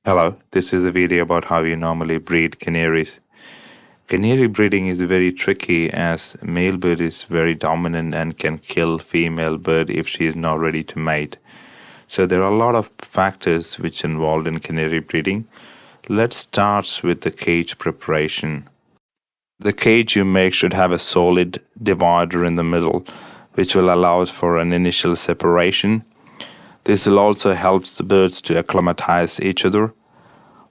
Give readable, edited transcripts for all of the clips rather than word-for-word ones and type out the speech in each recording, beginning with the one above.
Hello, this is a video about how you normally breed canaries. Canary breeding is very tricky as male bird is very dominant and can kill female bird if she is not ready to mate. So there are a lot of factors which involved in canary breeding. Let's start with the cage preparation. The cage you make should have a solid divider in the middle, which will allow for an initial separation. This will also help the birds to acclimatize each other.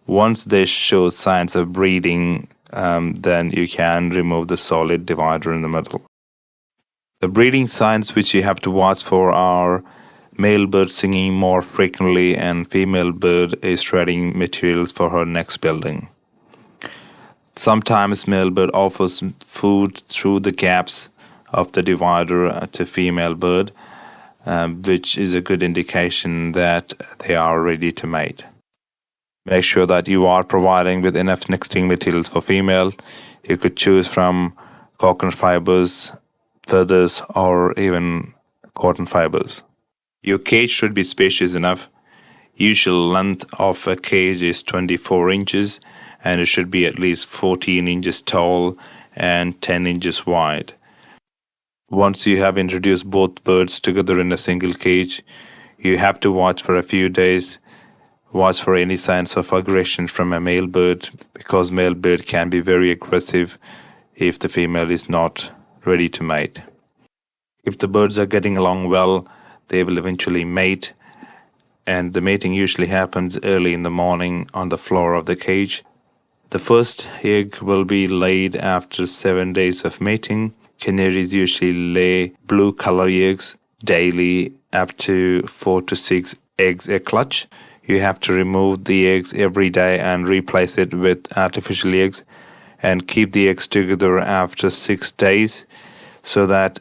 Once they show signs of breeding, then you can remove the solid divider in the middle. The breeding signs which you have to watch for are male bird singing more frequently and female bird is shredding materials for her next building. Sometimes male bird offers food through the gaps of the divider to female bird, which is a good indication that they are ready to mate. Make sure that you are providing with enough nesting materials for female. You could choose from coconut fibers, feathers, or even cotton fibers. Your cage should be spacious enough. Usual length of a cage is 24 inches and it should be at least 14 inches tall and 10 inches wide. Once you have introduced both birds together in a single cage, you have to watch for a few days. Watch for any signs of aggression from a male bird because male bird can be very aggressive if the female is not ready to mate. If the birds are getting along well, they will eventually mate, and the mating usually happens early in the morning on the floor of the cage. The first egg will be laid after 7 days of mating. Canaries usually lay blue color eggs daily, up to 4 to 6 eggs a clutch. You have to remove the eggs every day and replace it with artificial eggs and keep the eggs together after 6 days so that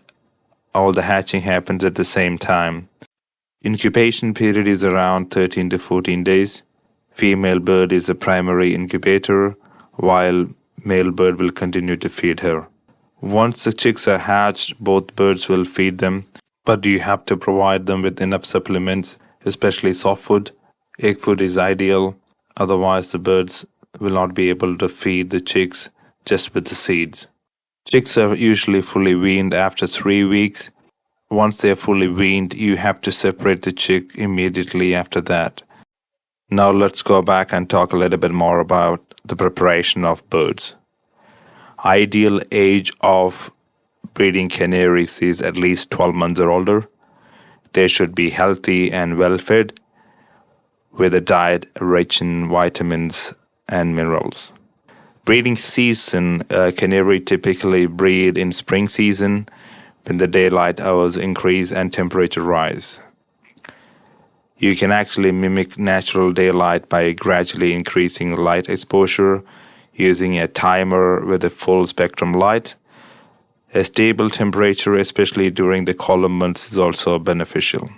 all the hatching happens at the same time. Incubation period is around 13 to 14 days. Female bird is the primary incubator while male bird will continue to feed her. Once the chicks are hatched, both birds will feed them, but you have to provide them with enough supplements, especially soft food. Egg food is ideal, otherwise the birds will not be able to feed the chicks just with the seeds. Chicks are usually fully weaned after 3 weeks. Once they are fully weaned, you have to separate the chick immediately after that. Now let's go back and talk a little bit more about the preparation of birds. Ideal age of breeding canaries is at least 12 months or older. They should be healthy and well fed, with a diet rich in vitamins and minerals. Breeding season, canary typically breed in spring season when the daylight hours increase and temperature rise. You can actually mimic natural daylight by gradually increasing light exposure using a timer with a full spectrum light. A stable temperature, especially during the colder months, is also beneficial.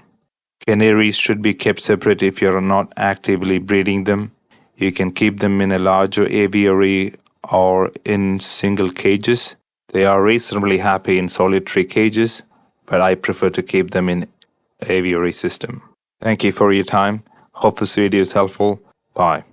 Canaries should be kept separate if you are not actively breeding them. You can keep them in a larger aviary or in single cages. They are reasonably happy in solitary cages, but I prefer to keep them in aviary system. Thank you for your time. Hope this video is helpful. Bye.